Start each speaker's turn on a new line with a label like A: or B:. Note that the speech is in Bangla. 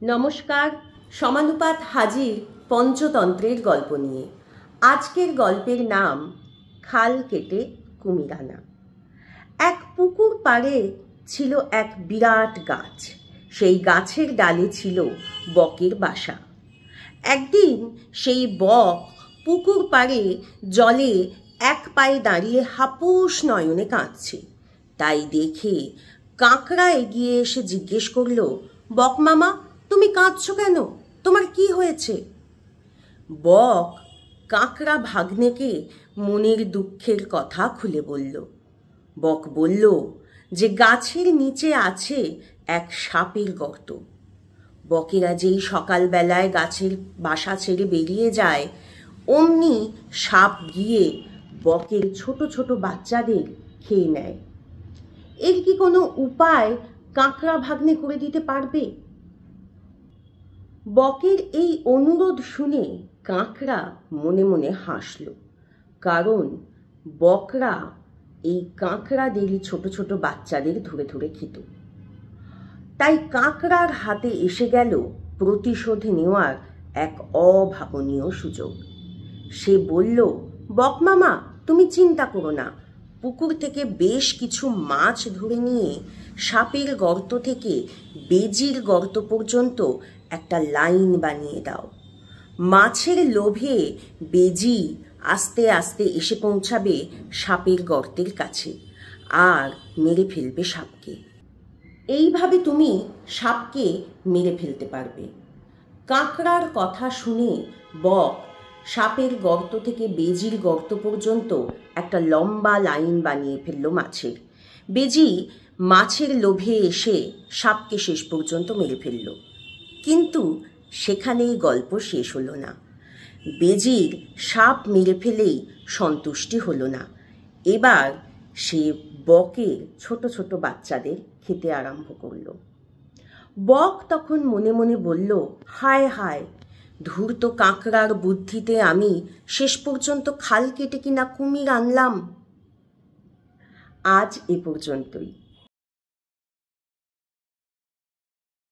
A: নমস্কার। সমানুপাত হাজির পঞ্চতন্ত্রের গল্প নিয়ে। আজকের গল্পের নাম খাল কেটে কুমির আনা। এক পুকুর পাড়ে ছিল এক বিরাট গাছ। সেই গাছের ডালে ছিল বকের বাসা। একদিন সেই বক পুকুর পাড়ে জলে এক পায়ে দাঁড়িয়ে হাপুস নয়নে কাঁদছে। তাই দেখে কাঁকড়া এগিয়ে এসে জিজ্ঞেস করল, বক মামা, তুমি কাঁদছো কেন? তোমার কি হয়েছে? বক কাঁকড়া ভাগ্নেকে মনের দুঃখের কথা খুলে বলল। বক বলল যে গাছের নিচে আছে এক সাপের গর্ত। বকেরা যেই সকালবেলায় গাছের বাসা ছেড়ে বেরিয়ে যায়, অমনি সাপ গিয়ে বকের ছোট ছোট বাচ্চাদের খেয়ে নেয়। এর কি কোনো উপায় কাঁকড়া ভাগ্নে করে দিতে পারবে? বকের এই অনুরোধ শুনে কাঁকড়া মনে মনে হাসল, কারণ বকরা এই কাঁকড়াদেরই ছোট ছোট বাচ্চাদের ধরে ধরে খেত। তাই কাঁকড়ার হাতে এসে গেল প্রতিশোধ নেওয়ার এক অভাবনীয় সুযোগ। সে বলল, বক মামা, তুমি চিন্তা করো না, পুকুর থেকে বেশ কিছু মাছ ধরে নিয়ে সাপের গর্ত থেকে বেজির গর্ত পর্যন্ত একটা লাইন বানিয়ে দাও। মাছের লোভে বেজি আস্তে আস্তে এসে পৌঁছাবে সাপের গর্তের কাছে আর মেরে ফেলবে সাপকে। এইভাবে তুমি সাপকে মেরে ফেলতে পারবে। কাঁকড়ার কথা শুনে বক সাপের গর্ত থেকে বেজির গর্ত পর্যন্ত একটা লম্বা লাইন বানিয়ে ফেলল মাছের। বেজি মাছের লোভে এসে সাপকে শেষ পর্যন্ত মেরে ফেলল। কিন্তু সেখানেই গল্প শেষ হলো না। বেজির সাপ মেরে ফেলেই সন্তুষ্টি হলো না। এবার সে বকের ছোট ছোট বাচ্চাদের খেতে আরম্ভ করলো। বক তখন মনে মনে বলল, হায় হায়, ধূর্ত কাঁকড়ার বুদ্ধিতে আমি শেষ পর্যন্ত খাল কেটে কিনা কুমির আনলাম। আজ এ পর্যন্তই।